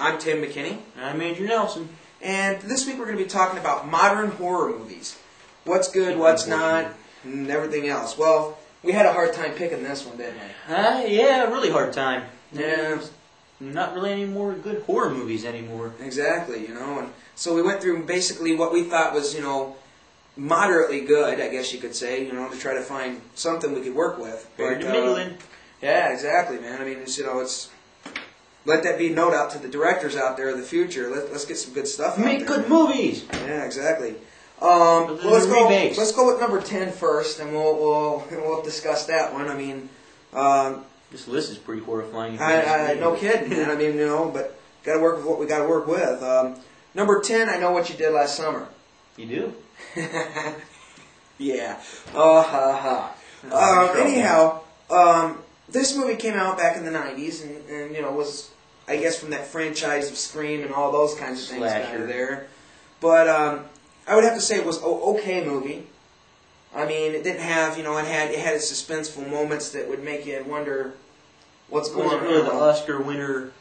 I'm Tim McKinney. And I'm Andrew Nelson. And this week we're going to be talking about modern horror movies. What's good, what's not, and everything else. Well, we had a hard time picking this one, didn't we? Yeah, a really hard time. Yeah. There's not really any more good horror movies anymore. Exactly, and so we went through basically what we thought was, moderately good, I guess you could say, to try to find something we could work with. But, middling. Yeah, exactly, man. I mean, it's let that be a note out to the directors out there in the future. Let's get some good stuff. Make good movies. Yeah, exactly. Let's go with number 10 first, and we'll discuss that one. I mean, this list is pretty horrifying. No kidding, man. I mean, but got to work with what we got to work with. Number 10, I Know What You Did Last Summer. You do? Yeah. Anyhow, this movie came out back in the 90s, and was, I guess, from that franchise of Scream and all those kinds of things kind of there. But I would have to say it was an okay movie. I mean, it didn't have, it had its suspenseful moments that would make you wonder what's going on. It wasn't really the Oscar winner,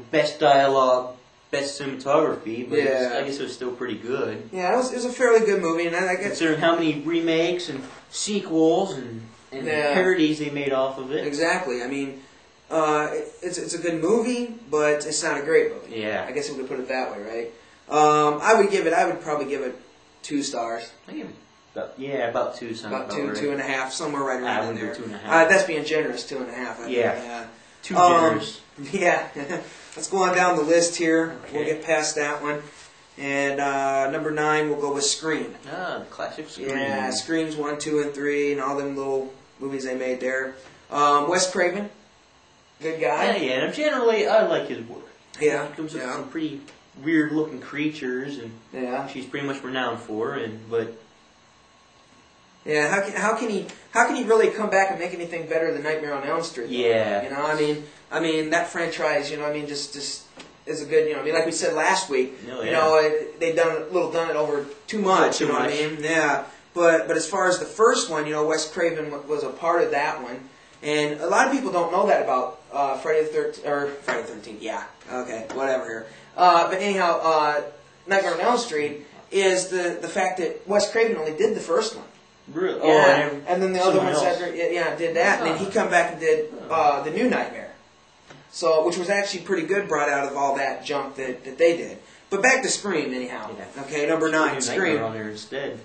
best dialogue, best cinematography, but I guess it was still pretty good. Yeah, it was a fairly good movie, and I guess considering how many remakes and sequels and parodies they made off of it. Exactly. I mean, it's a good movie, but it's not a great movie. Yeah. I guess we would put it that way, right? I would probably give it 2 stars. I give it about 2. About 2, 2.5, somewhere right around in there. 2.5. That's being generous, 2.5. Yeah. Too generous. Yeah. Let's go on down the list here. Okay. We'll get past that one. And number 9, we'll go with Scream. Ah, the classic Scream. Yeah, Screams 1, 2, and 3, and all them little movies they made there. Wes Craven, good guy. Yeah, and generally I like his work. Yeah, He comes up with some pretty weird-looking creatures, and she's pretty much renowned for. Yeah, how can he really come back and make anything better than Nightmare on Elm Street? Though? Yeah, I mean that franchise, just is a good, like we said last week, they've done it over too much, Too much. what I mean? Yeah, but as far as the first one, Wes Craven was a part of that one, and a lot of people don't know that about Friday the 13th. Yeah, okay, whatever here. But anyhow, Nightmare on Elm Street is the fact that Wes Craven only did the first one. Really? Yeah, and then the other ones did that, and then he come back and did the new Nightmare. So, which was actually pretty good, brought out of all that junk that they did. But back to Scream, anyhow. Yeah. Okay, number 9, Scream. Nightmare on there instead.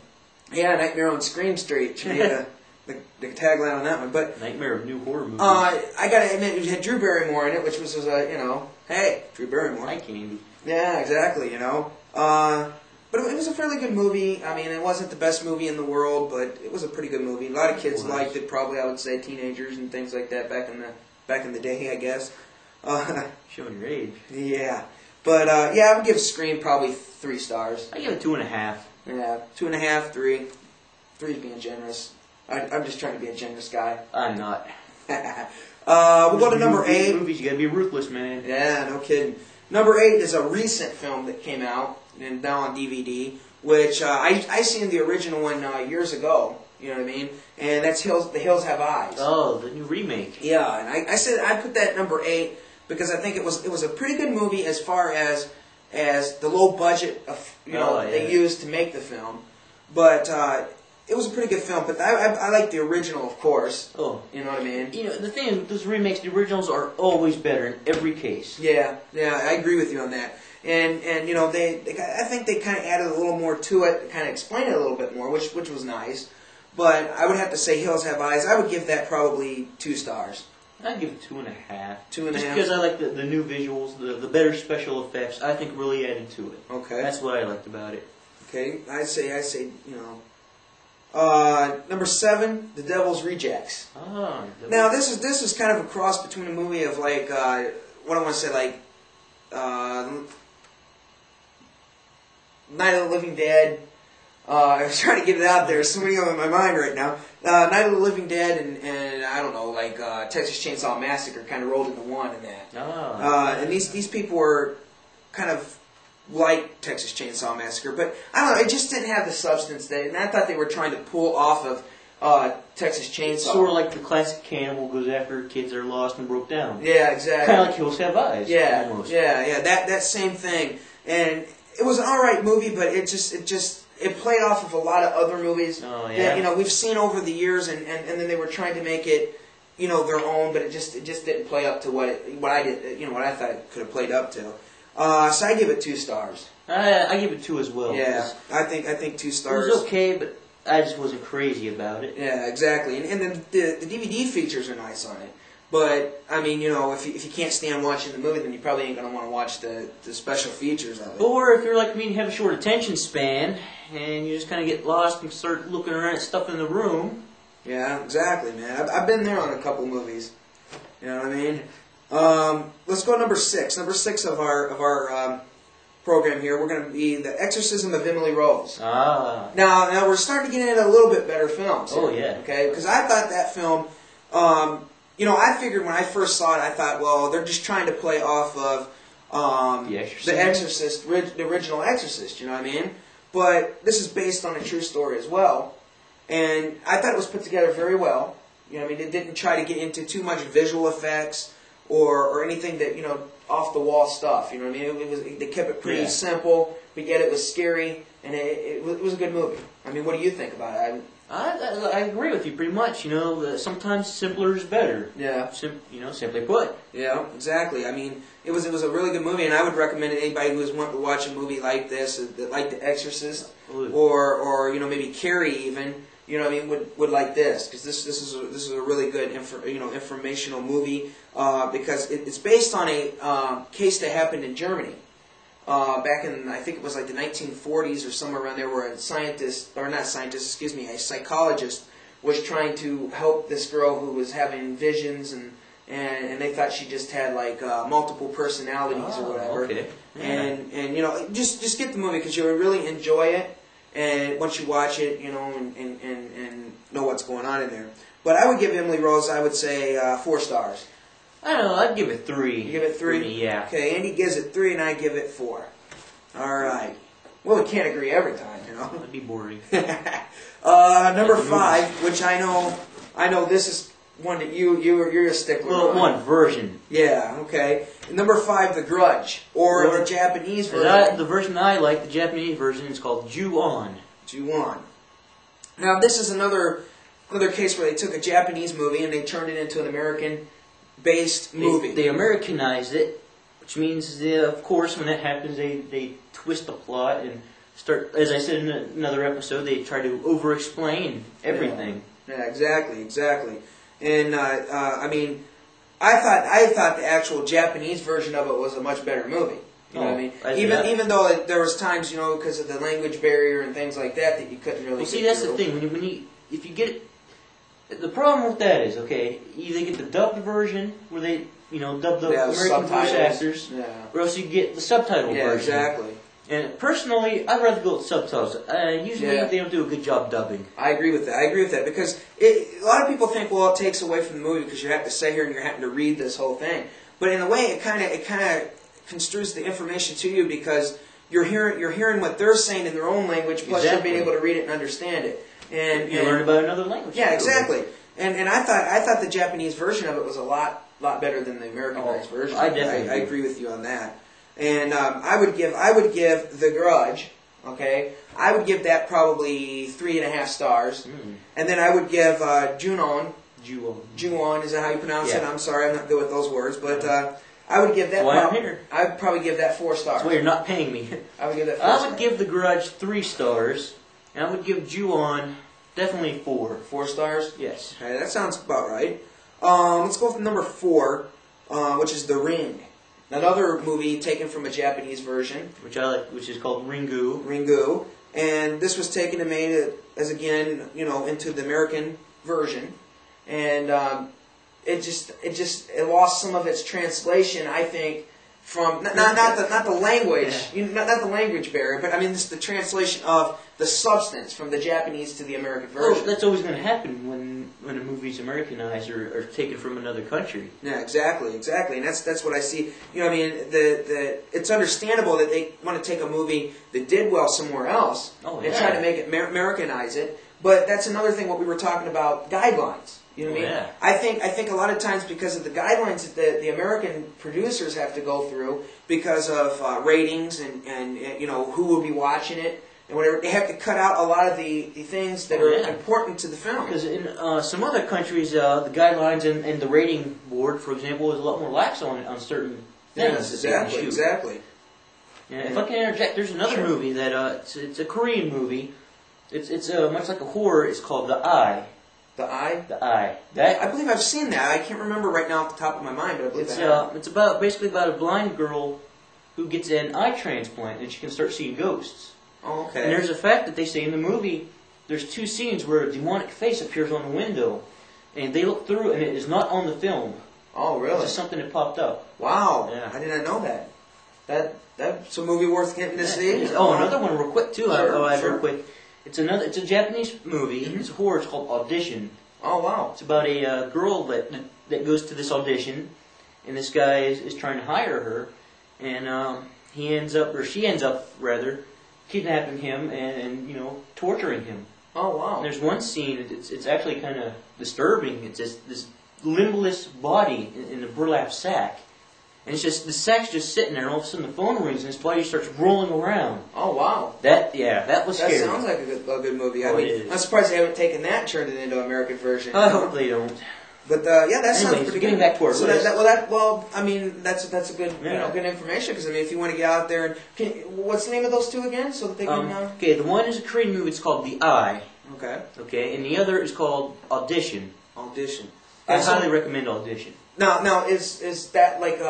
Yeah, Nightmare on Scream Street should be the tagline on that one. But Nightmare of new horror movies. I gotta admit, it had Drew Barrymore in it, which was hey, Drew Barrymore. Eye candy. Yeah, exactly. But it was a fairly good movie. I mean, it wasn't the best movie in the world, but it was a pretty good movie. A lot of kids liked it, probably, I would say, teenagers and things like that back in the day, I guess. Showing your age. Yeah. But, I would give Scream probably 3 stars. I give it 2.5. Yeah, 2.5, 3. 3's being generous. I'm just trying to be a generous guy. I'm not. We'll go to number 8. Movies, you gotta be ruthless, man. Yeah, no kidding. Number 8 is a recent film that came out, and now on DVD, which I seen the original one years ago, you know what I mean? And that's The Hills Have Eyes. Oh, the new remake. Yeah, and I said I put that at number 8 because I think it was a pretty good movie as far as the low budget of they used to make the film, but it was a pretty good film. But I like the original, of course. Oh, you know what I mean? The thing is, those remakes, the originals are always better in every case. Yeah, I agree with you on that. And I think they kind of added a little more to it, kind of explained it a little bit more, which was nice. But I would have to say Hills Have Eyes. I would give that probably 2 stars. I'd give it 2.5. 2.5. Just because I like the new visuals, the better special effects. I think really added to it. Okay. That's what I liked about it. Okay, I say number 7, The Devil's Rejects. Oh. Now this is kind of a cross between a movie of what I want to say Night of the Living Dead. I was trying to get it out there. There's so many of them in my mind right now. Night of the Living Dead and I don't know, Texas Chainsaw Massacre kind of rolled into one in that. Oh. And these people were kind of like Texas Chainsaw Massacre, but I don't know, it just didn't have the substance and I thought they were trying to pull off of Texas Chainsaw. Sort of like the classic cannibal goes after kids that are lost and broke down. Yeah, exactly. Kind of like Hills Have Eyes. Yeah, almost. yeah. That same thing. And it was an alright movie, but it played off of a lot of other movies that we've seen over the years, and then they were trying to make it their own, but it just didn't play up to what I thought it could have played up to. So I give it 2 stars. I give it 2 as well. Yeah, I think 2 stars. It was okay, but I just wasn't crazy about it. Yeah, exactly. And then the DVD features are nice on it. But, I mean, if you can't stand watching the movie, then you probably ain't going to want to watch the special features of it. Or if you're like me and have a short attention span, and you just kind of get lost and start looking around at stuff in the room. Yeah, exactly, man. I've been there on a couple movies. You know what I mean? Let's go to number 6. Number 6 of our program here, we're going to be The Exorcism of Emily Rose. Ah. Now we're starting to get into a little bit better films. Oh, yeah. Okay, because I thought that film, I figured when I first saw it, I thought, well, they're just trying to play off of The Exorcist. The Exorcist, the original Exorcist, you know what I mean? But this is based on a true story as well. And I thought it was put together very well. You know what I mean? It didn't try to get into too much visual effects or anything that, off the wall stuff. You know what I mean? They kept it pretty simple, but yet it was scary, and it was a good movie. I mean, what do you think about it? I agree with you pretty much. Sometimes simpler is better. Yeah. Simply put. Yeah, exactly. I mean, it was a really good movie, and I would recommend it anybody who is wanting to watch a movie like this, like The Exorcist, or maybe Carrie even. You know what I mean? Would like this, because this is a really good informational movie because it's based on a case that happened in Germany back in, I think it was like the 1940s or somewhere around there, where a psychologist was trying to help this girl who was having visions, and they thought she just had like multiple personalities or whatever. Okay. Yeah. And just get the movie because you'll really enjoy it. And once you watch it, and know what's going on in there. But I would give Emily Rose, I would say, 4 stars. I don't know, I'd give it 3. You give it 3? Yeah. Okay, Andy gives it 3 and I give it 4. Alright. Well, we can't agree every time, That'd be boring. Number 5, which I know this is one that you're a stickler Well, one version. Yeah, okay. And number 5, The Grudge, or the Japanese version. The version I like, the Japanese version, is called Ju-On. Ju-On. Now, this is another case where they took a Japanese movie and they turned it into an American-based movie. They Americanized it, which means, of course, when that happens, they twist the plot and start, as I said in another episode, they try to over-explain everything. Yeah, exactly. And, I mean, I thought the actual Japanese version of it was a much better movie. You know what I mean? Even though there was times, because of the language barrier and things like that you couldn't really. Well, see, that's the thing. If you get it, the problem with that is, okay, either get the dubbed version where they, dub the American voice actors, or else you get the subtitle version. Yeah, exactly. And personally, I'd rather go with subtitles. Usually, they don't do a good job dubbing. I agree with that. Because a lot of people think, well, it takes away from the movie because you have to sit here and you're having to read this whole thing. But in a way, it kind of construes the information to you because you're hearing what they're saying in their own language, plus you're being able to read it and understand it. And you learn about another language. Yeah, exactly. And I thought the Japanese version of it was a lot better than the Americanized version. I definitely I agree with you on that. And I would give The Grudge, okay, I would give that probably 3.5 stars. And then I would give Ju-On is that how you pronounce it? I'm sorry, I'm not good with those words, but I would give that. I'd probably give that 4 stars. That's why you're not paying me. I would give that 4 stars. I would give The Grudge 3 stars, and I would give Ju-On definitely 4. 4 stars? Yes. Okay, that sounds about right. Let's go with number 4, which is The Ring. Another movie taken from a Japanese version, which I like, which is called Ringu. Ringu, and this was taken and made as again, into the American version, and it lost some of its translation, I think, from not the language, not the language barrier, but I mean just the translation of the substance from the Japanese to the American version. Well, that's always going to happen when a movie's Americanized or taken from another country. Yeah, exactly, and that's what I see. I mean, it's understandable that they want to take a movie that did well somewhere else and try to make it Americanize it. But that's another thing. What we were talking about, guidelines. You know what I mean? Yeah. I think a lot of times because of the guidelines that the American producers have to go through because of ratings and you know who will be watching it and whatever, they have to cut out a lot of the things that are important to the film. Because in some other countries, the guidelines and the rating board, for example, is a lot more lax on certain things. Yes, exactly, exactly. Yeah, if I can interject, there's another movie that it's a Korean movie. It's much like a horror. It's called The Eye. The Eye? The Eye. That I believe I've seen that. I can't remember right now off the top of my mind, but I believe it's basically about a blind girl who gets an eye transplant and she can start seeing ghosts. Oh, okay. And there's a fact that they say in the movie, there's 2 scenes where a demonic face appears on the window, and they look through and it is not on the film. Oh, really? It's just something that popped up. Wow. Yeah. I did not know that. That's a movie worth getting to see. Oh, another one real quick too. Sure, I'll add sure. real quick. It's a Japanese movie. It's a horror. It's called Audition. Oh, wow. It's about a girl that goes to this audition, and this guy is trying to hire her, and she ends up kidnapping him and you know torturing him. Oh, wow. And there's one scene. It's actually kind of disturbing. It's just this limbless body in a burlap sack. And it's just, the sack's just sitting there, and all of a sudden the phone rings, and his body starts rolling around. Oh, wow. That was scary. That sounds like a good movie. I mean, it is. I'm surprised they haven't taken that and turned it into an American version. I hope they don't. But, yeah, that sounds pretty getting good. back to our so list. I mean, that's a good, you know, good information, because, I mean, if you want to get out there and, what's the name of those two again, so that they can, Okay, the one is a Korean movie, it's called The Eye. Okay. Okay, and the other is called Audition. Audition. I highly recommend Audition. Now, is that, like,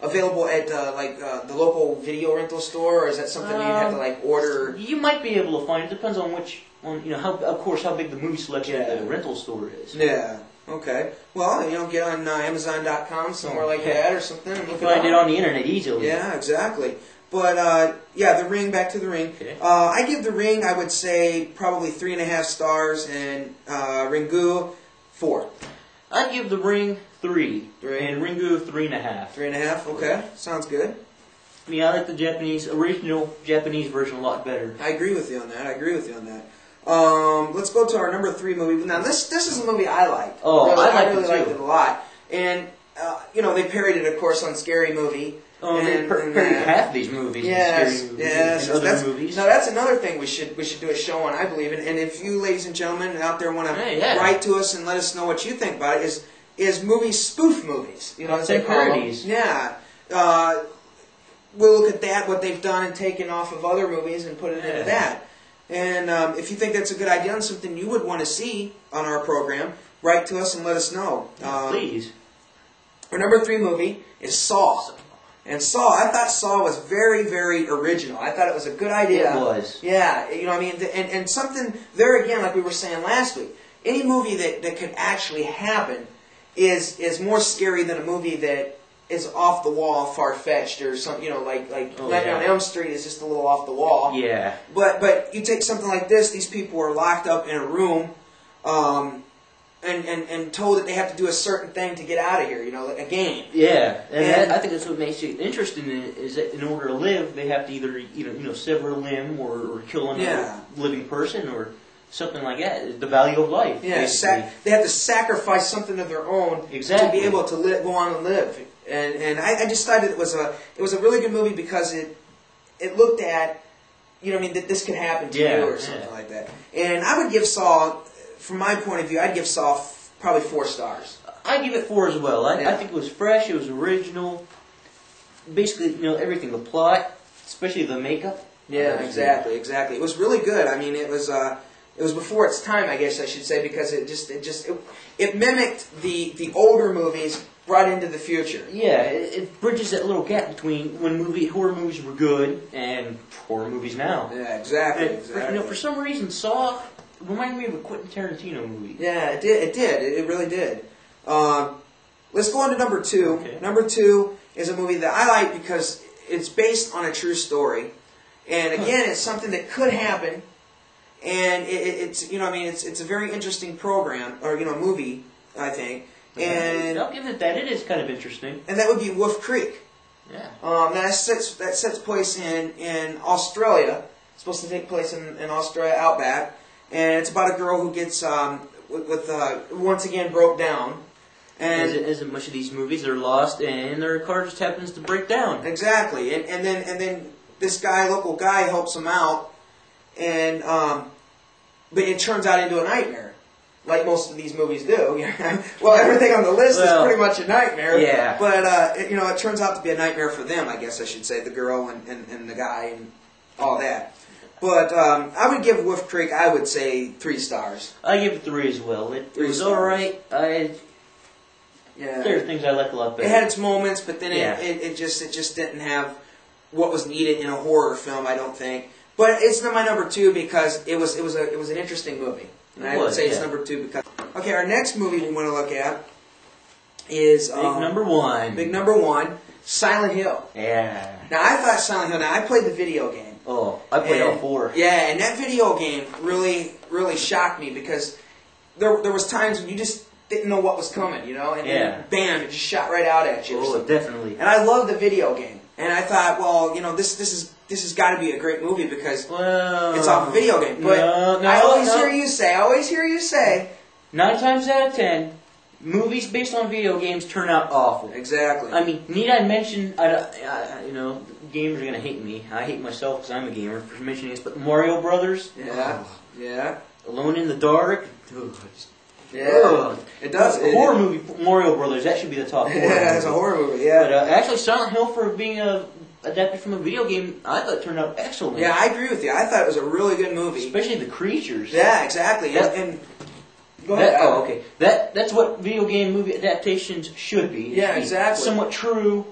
available at the local video rental store, or is that something you'd have to like order? You might be able to find it. Depends on how big the movie selection at the rental store is. Yeah. Okay. Well, get on Amazon.com somewhere like that or something. And you can find it on the internet easily. Yeah, exactly. But The Ring. Back to The Ring. Okay. I give The Ring, I would say, probably 3.5 stars, and Ringu 4. I give The Ring 3. And Ringu 3.5. 3.5. Okay, sounds good. I like the original Japanese version a lot better. I agree with you on that. Let's go to our number 3 movie. Now, this is a movie I liked. Oh, I really liked it a lot. And, they parodied it, of course, on Scary Movie. Oh, they parodied half these movies. Yes. And other movies. Now, that's another thing we should do a show on, I believe. And if you, ladies and gentlemen, out there want to write to us and let us know what you think about it, is movies, spoof movies. As they call parodies. them. Yeah. We'll look at that, what they've done and taken off of other movies and put it into that. And if you think that's a good idea and something you would want to see on our program, write to us and let us know. Please. Our number 3 movie is Saw. And Saw, I thought Saw was very, very original. I thought it was a good idea. It was. Yeah, and something, there again, like we were saying last week, any movie that could actually happen is more scary than a movie that is off the wall, far-fetched, or something, like Nightmare on Elm Street is just a little off the wall. Yeah. But you take something like this, these people are locked up in a room, and told that they have to do a certain thing to get out of here, like a game. Yeah, and I think that's what makes it interesting, is that in order to live, they have to either sever a limb or kill another living person or something like that. The value of life. Yeah, they have to sacrifice something of their own to be able to go on and live. And I just thought it was a really good movie because it looked at that this could happen to you or something like that. And I would give Saw, from my point of view, I'd give Saw probably 4 stars. I give it 4 as well. I think it was fresh. It was original. Basically, everything. The plot, especially the makeup. Yeah, exactly. It was really good. I mean, it was before its time, I guess I should say, because it mimicked the older movies brought into the future. Yeah, it bridges that little gap between when horror movies were good and horror movies now. Yeah, exactly. For some reason, Saw reminded me of a Quentin Tarantino movie. Yeah, it did. It really did. Let's go on to number 2. Okay. Number 2 is a movie that I like because it's based on a true story, and again, it's something that could happen. And it's a very interesting program or movie, I think. And I'll give it that. It is kind of interesting. And that would be Wolf Creek. Yeah. That sets place in Australia. It's supposed to take place in Australia Outback, and it's about a girl who gets once again broke down. And as in much of these movies, they're lost, and their car just happens to break down. Exactly, and then this local guy, helps him out, and but it turns out into a nightmare, like most of these movies do. Well, everything on the list is pretty much a nightmare. Yeah. But it turns out to be a nightmare for them, I guess I should say, the girl and the guy and all that. But I would give Wolf Creek, I would say 3 stars. I give it 3 as well. It was all right. There are things I like a lot better. It had its moments, but then it just didn't have what was needed in a horror film, I don't think. But it's my number 2 because it was an interesting movie. And I would say it's number 2 because... Okay, our next movie we want to look at is... Big number 1. Big number 1, Silent Hill. Yeah. Now, I thought Silent Hill... Now, I played the video game. Oh, I played all 4. Yeah, and that video game really, really shocked me because there was times when you just didn't know what was coming, and then bam, it just shot right out at you. Oh, definitely. And I loved the video game. And I thought, well, this has got to be a great movie because it's off a video game. But I always hear you say, 9 times out of 10, movies based on video games turn out awful. Exactly. I mean, need I mention? Gamers are gonna hate me. I hate myself because I'm a gamer for mentioning this. But Mario Brothers. Yeah. Alone in the Dark. Yeah. It does. A horror movie, Mario Brothers. That should be the top 4. Yeah, it's a horror movie. Yeah. But actually, Silent Hill, for being adapted from a video game, I thought it turned out excellent. Yeah, I agree with you. I thought it was a really good movie. Especially the creatures. Yeah, exactly. And go ahead. Okay. That's what video game movie adaptations should be. Yeah, exactly. Somewhat true.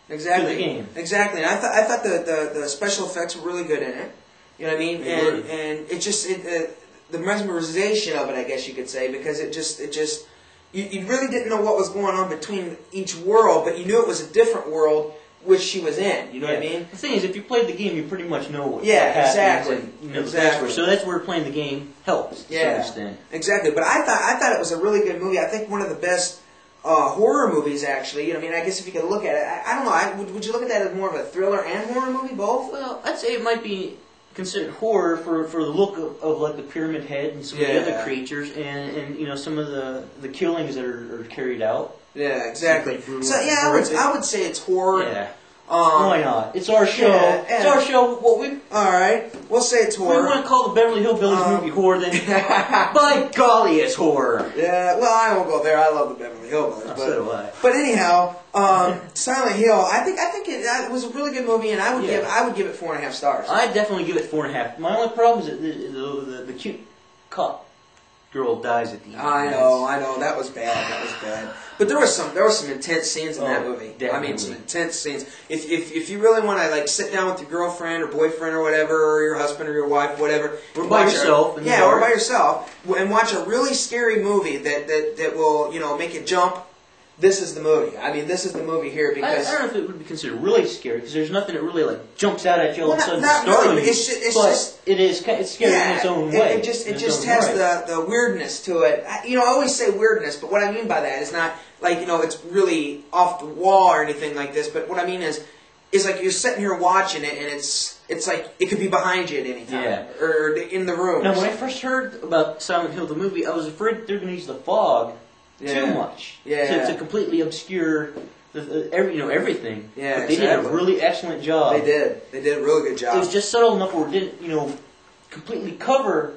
Exactly. To the game. Exactly. And I thought the special effects were really good in it. You know what I mean? And it just the mesmerization of it, I guess you could say, because it just you really didn't know what was going on between each world, but you knew it was a different world which she was in. You know what I mean? The thing is, if you played the game, you pretty much know what exactly. happens. Exactly. So that's where playing the game helps to some extent. Exactly. But I thought it was a really good movie. I think one of the best horror movies, actually. You know, I mean, I guess if you could look at it, I don't know. Would you look at that as more of a thriller and horror movie, both? Well, I'd say it might be considered horror for the look of like the pyramid head and some of the other creatures and some of the killings that are carried out. Yeah, exactly. So I would say it's horror. Yeah. Why not? It's our show. It's our show. All right. We'll say it's horror. If we want to call the Beverly Hillbillies movie horror, then by golly, it's horror. Yeah. Well, I won't go there. I love the Beverly Hillbillies. So do I. But anyhow, Silent Hill. I think it was a really good movie, and I would give it 4.5 stars. I'd definitely give it 4.5. My only problem is the cute cop girl dies at the end. I know. That was bad. But there was some intense scenes in that movie. Definitely. I mean, some intense scenes. If you really want to like sit down with your girlfriend or boyfriend or whatever, or your husband or your wife, whatever, or by yourself, or by yourself, and watch a really scary movie that will make you jump. This is the movie. I mean, this is the movie here because I don't know if it would be considered really scary because there's nothing that really like jumps out at you all of a sudden. Not really, but it's scary in its own way. It just has the weirdness to it. I always say weirdness, but what I mean by that is not like it's really off the wall or anything like this. But what I mean is like you're sitting here watching it and it's like it could be behind you at any time or in the room. Now, when I first heard about Silent Hill the movie, I was afraid they're going to use the fog. Too much to completely obscure everything. Yeah, but they did a really excellent job. They did a really good job. It was just subtle enough where it didn't completely cover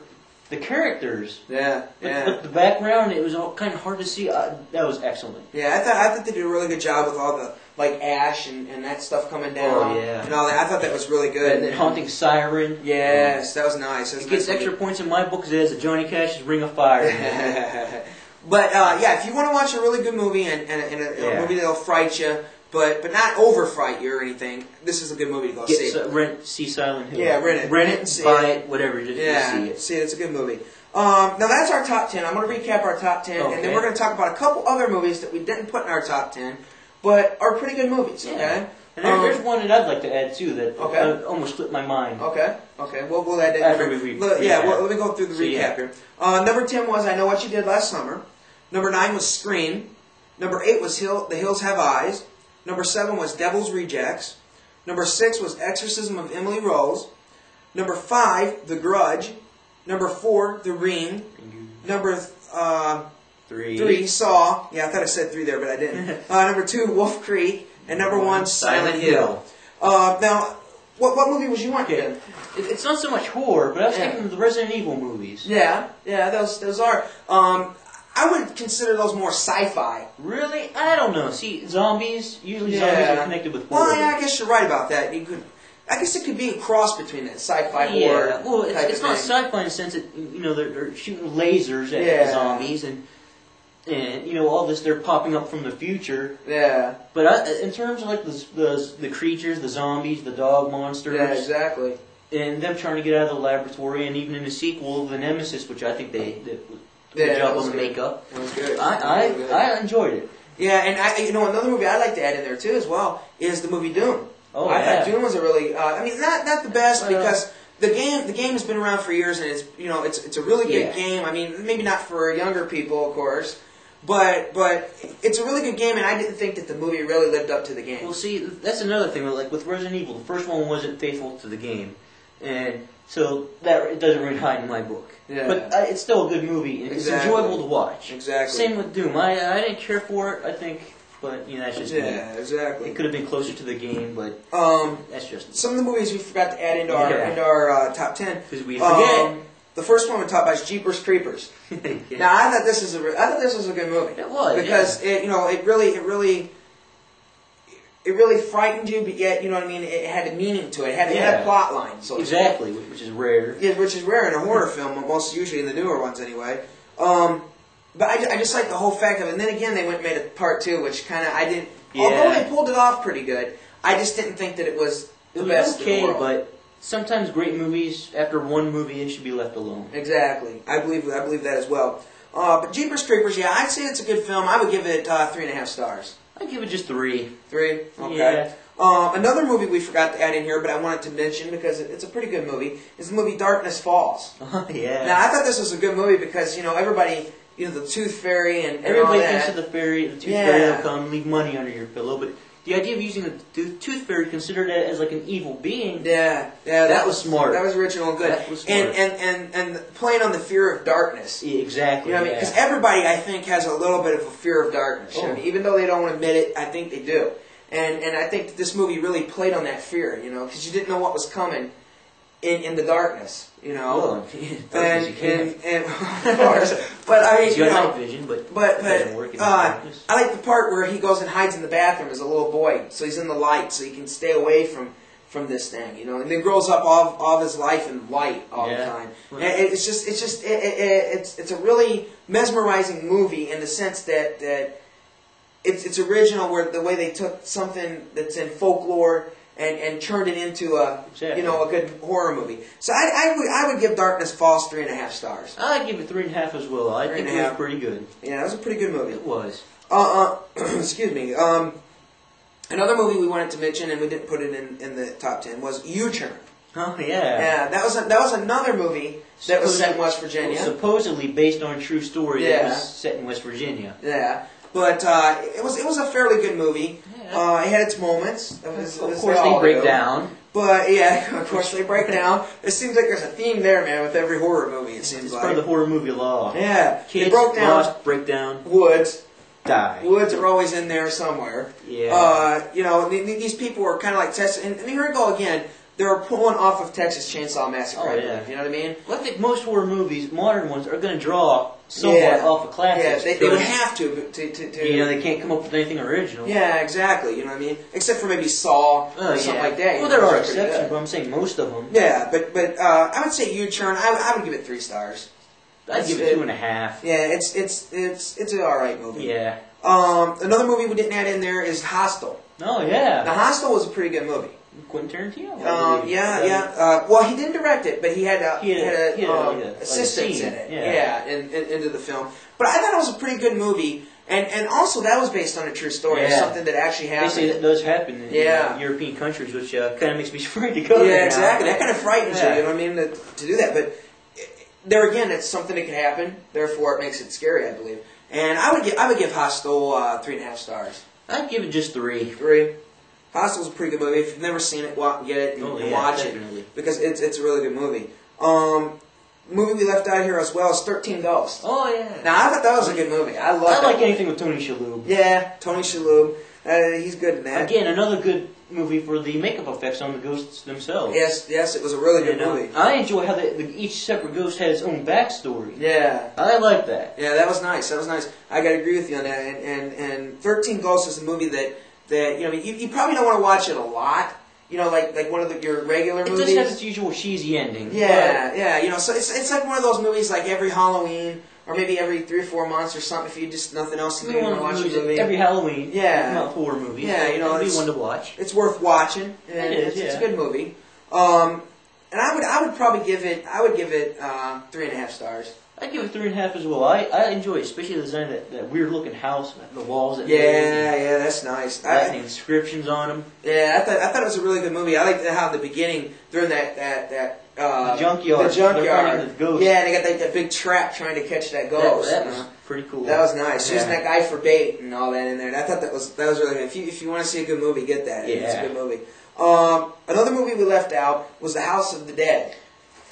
the characters. But the background, it was all kind of hard to see. That was excellent. Yeah, I thought they did a really good job with all the like ash and that stuff coming down. And all that. I thought that was really good. And the haunting siren. Yes, that was nice. It gets extra points in my book because it has a Johnny Cash's Ring of Fire. But if you want to watch a really good movie and a movie that'll fright you, but not over fright you or anything, this is a good movie to go see. See Silent Hill. Yeah, rent it, buy it, whatever. Just see it. It's a good movie. Now that's our top 10. I'm going to recap our top 10, and then we're going to talk about a couple other movies that we didn't put in our top 10, but are pretty good movies. Okay. And there's one that I'd like to add too that almost slipped my mind. Okay. We'll add that after we let me go through the recap here. Number 10 was I Know What You Did Last Summer. Number 9 was Scream. Number 8 was The Hills Have Eyes. Number 7 was Devil's Rejects. Number 6 was Exorcism of Emily Rose. Number 5, The Grudge. Number 4, The Ring. Number 3. 3, Saw. Yeah, I thought I said 3 there, but I didn't. Number 2, Wolf Creek. And number 1, Silent Hill. Now, what movie was you wanting? Okay. It's not so much horror, but I was thinking of the Resident Evil movies. Yeah, those are. I would consider those more sci-fi. Really? I don't know. See, zombies, usually zombies are connected with horror. Well, yeah, I guess you're right about that. I guess it could be a cross between that sci-fi horror. Yeah, well, it's not sci-fi in the sense that, they're shooting lasers at the zombies and all this, they're popping up from the future. Yeah. But in terms of like the creatures, the zombies, the dog monsters. Yeah, exactly. And them trying to get out of the laboratory, and even in the sequel, the Nemesis, which I think they did a good job on the makeup. It was good. I enjoyed it. Yeah, and another movie I'd like to add in there too as well is the movie Doom. Oh, I thought Doom was a really, not the best because the game has been around for years and it's a really good game. I mean, maybe not for younger people, of course. But it's a really good game, and I didn't think that the movie really lived up to the game. Well, see, that's another thing. Like with Resident Evil, the first one wasn't faithful to the game, and so that it doesn't really hide in my book. Yeah. But it's still a good movie, and it's enjoyable to watch. Exactly. Same with Doom. I didn't care for it, I think, but that's just me. Exactly. It could have been closer to the game, but that's just me. Some of the movies we forgot to add into our top 10 because we forget. The first one we talked about is Jeepers Creepers. Now I thought this was a good movie. It was because it really frightened you, but yet it had a meaning to it. It had a plot line, so exactly, which is rare. Yeah, which is rare in a horror film, most usually in the newer ones anyway. But I just like the whole fact of it. And then again, they went and made a part 2, which kind of I didn't. Yeah. Although they pulled it off pretty good, I just didn't think that it was the best in the world. But sometimes great movies, after one movie, it should be left alone. Exactly. I believe that as well. But Jeepers Creepers, I'd say it's a good film. I would give it 3.5 stars. I'd give it just 3. 3? Okay. Yeah. Another movie we forgot to add in here, but I wanted to mention because it's a pretty good movie, is the movie Darkness Falls. Oh, yeah. Now, I thought this was a good movie because, everybody, the Tooth Fairy and everybody all that. thinks of the Tooth Fairy will come, leave money under your pillow, but the idea of using the Tooth Fairy, considered it as like an evil being. Yeah, that was smart. That was original and good. That was smart. And playing on the fear of darkness. Yeah, exactly. You know what I mean? Because everybody, I think, has a little bit of a fear of darkness. Oh. Even though they don't admit it, I think they do. And I think that this movie really played on that fear, because you didn't know what was coming in the darkness, Well, and of course, but I mean, you got night vision, but it doesn't work in the darkness. I like the part where he goes and hides in the bathroom as a little boy, so he's in the light, so he can stay away from this thing, and then grows up all of his life in light all the time. And it's a really mesmerizing movie in the sense that it's original, where the way they took something that's in folklore and turned it into a good horror movie. So I would give Darkness Falls 3.5 stars. I'd give it 3.5 as well. I think it was pretty good. Yeah, it was a pretty good movie. It was. Excuse me. Another movie we wanted to mention, and we didn't put it in the top 10, was U-Turn. Oh yeah. Yeah, that was another movie that was set in West Virginia. Supposedly based on a true story that was set in West Virginia. Yeah. But it was a fairly good movie. Yeah. It had its moments. Of course, they break down. But yeah, of course they break down. It seems like there's a theme there, man, with every horror movie. It seems like it's part of the horror movie law. Yeah, Kids they broke down. Lost, break down. Woods. Die. Woods are always in there somewhere. Yeah. These people were kind of like testing. And here we go again. They were pulling off of Texas Chainsaw Massacre. Oh, yeah. You know what I mean? Well, I think most horror movies, modern ones, are going to draw somewhat off of classics. Yeah, they would have to. They can't come up with anything original. Yeah, exactly. You know what I mean? Except for maybe Saw or something like that. Well, there are exceptions, but I'm saying most of them. Yeah, but I would say U-Turn. I would give it 3 stars. I'd give it 2.5. Yeah, it's an alright movie. Yeah. Another movie we didn't add in there is Hostel. Oh yeah. Now Hostel was a pretty good movie. Quentin Tarantino. Well, he didn't direct it, but he had assistants in it. Yeah, into the film. But I thought it was a pretty good movie, and also that was based on a true story. Yeah. Something that actually happened. They say that does happen in European countries, which kind of makes me afraid to go there. Yeah, exactly. That kind of frightens you. You know what I mean? To do that, but there again, it's something that can happen. Therefore, it makes it scary, I believe. And I would give Hostel 3.5 stars. I'd give it just 3. 3. Hostel's a pretty good movie. If you've never seen it, go out and get it and watch it, because it's a really good movie. movie we left out here as well is 13 Ghosts. Oh, yeah. Now, I thought that was a good movie. I like anything with Tony Shalhoub. Yeah, Tony Shalhoub. He's good in that. Again, another good movie for the makeup effects on the ghosts themselves. Yes, it was a really good movie. I enjoy how each separate ghost had its own backstory. Yeah. I like that. Yeah, that was nice. I got to agree with you on that. And 13 Ghosts is a movie that you probably don't want to watch it a lot. Like one of your regular movies. It just has its usual cheesy ending. Yeah. So it's like one of those movies like every Halloween or maybe every 3 or 4 months or something. If you just nothing else to do, you want to watch a movie. Every Halloween. Yeah. Not horror movies. Yeah, it'd be one to watch. It's worth watching. And it's a good movie. And I would probably give it 3.5 stars. I'd give it 3.5 as well. I enjoy it, especially the design of that weird looking house, the walls. Yeah, that's nice. The inscriptions on them. Yeah, I thought it was a really good movie. I liked how in the beginning during that the junkyard. The ghost. Yeah, and they got that big trap trying to catch that ghost. That was pretty cool. That was nice. Using that guy for bait and all that in there. And I thought that was really good. If you want to see a good movie, get that. Yeah. It's a good movie. Another movie we left out was The House of the Dead.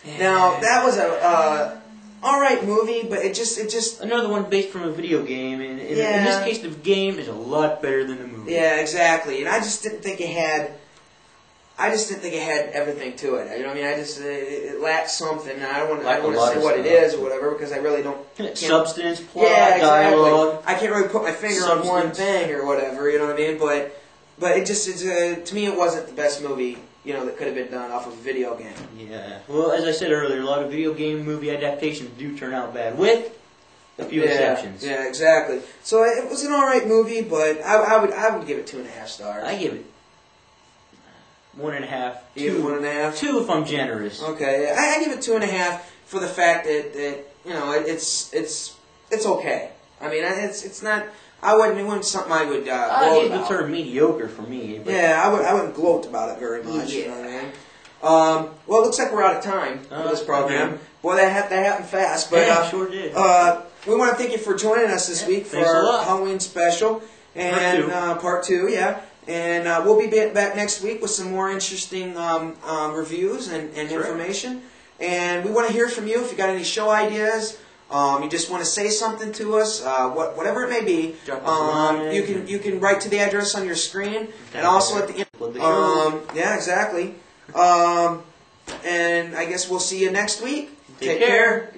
Yeah. Now that was a alright movie, but it just another one based from a video game, and in this case, the game is a lot better than the movie. Yeah, exactly. And I just didn't think it had everything to it. You know what I mean? It lacked something. I don't want to say what it is or whatever because I really don't. Substance, plot, exactly. dialogue. I can't really put my finger on one thing or whatever. You know what I mean? But to me, it wasn't the best movie. That could have been done off of a video game. Yeah. Well, as I said earlier, a lot of video game movie adaptations do turn out bad, with a few exceptions. Yeah, exactly. So it was an alright movie, but I would give it 2.5 stars. I give it 1.5. 1.5? 2 if I'm generous. Okay. I give it 2.5 for the fact that it's okay. I mean, it's not. It wouldn't something I would gloat I give about. the term mediocre for me. But I wouldn't gloat about it very much. Yeah. You know what I mean? Well, it looks like we're out of time for this program. Boy, that happened fast. But sure did. We want to thank you for joining us this week for our Halloween special and part 2. Yeah. And we'll be back next week with some more interesting reviews and information. And we want to hear from you if you got any show ideas. You just want to say something to us, whatever it may be. You can write to the address on your screen, and also at the end. Yeah, exactly. And I guess we'll see you next week. Take care.